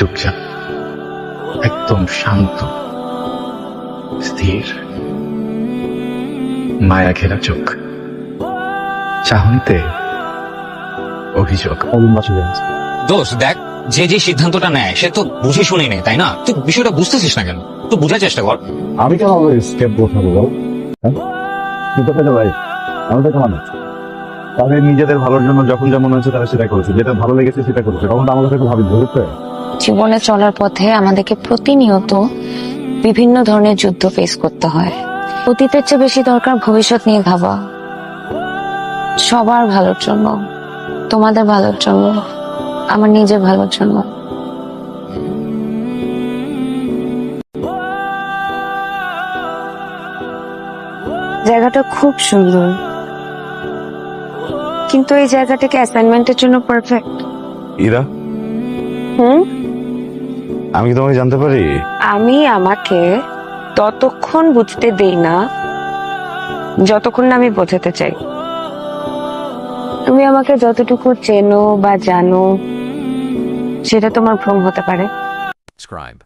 চুপচাপ, একদম শান্ত, স্থির, মায়া ঘেরা চোখ, চাহনিতে অভিযোগ। দোষ দেখ, যে যে সিদ্ধান্তটা নেয় সে তো বুঝে শুনে নেয়, তাই না? তুই বিষয়টা বুঝতেছিস না কেন? তুই বোঝার চেষ্টা কর। আমি কেন স্টেপ বসাবো বল? তুই তো পেতে ভাই, আমি তো মানুষ, তাদের নিজেদের ভালোর জন্য যখন যেমন হয়েছে তারা সেটা করেছে, যেটা ভালো লেগেছে সেটা করেছে। তখন তো আমাদের একটু ভাবি বুঝতে। জীবনে চলার পথে আমাদেরকে প্রতিনিয়ত বিভিন্ন ধরনের যুদ্ধ ফেস করতে হয়। অতীতের চেয়ে বেশি দরকার ভবিষ্যৎ নিয়ে ভাবা, সবার ভালোর জন্য, তোমাদের ভালোর জন্য, আমার নিজের ভালোর জন্য। জায়গাটা খুব সুন্দর, কিন্তু এই জায়গাটাকে অ্যাসাইনমেন্টের জন্য পারফেক্ট। ইরা, আমি কি তোমাকে জানতে পারি? আমি আমাকে ততক্ষণ বুঝতে দেই না যতক্ষণ না আমি বোঝাতে চাই। তুমি আমাকে যতটুকু চেনো বা জানো সেটা তোমার ভ্রম হতে পারে। Subscribe.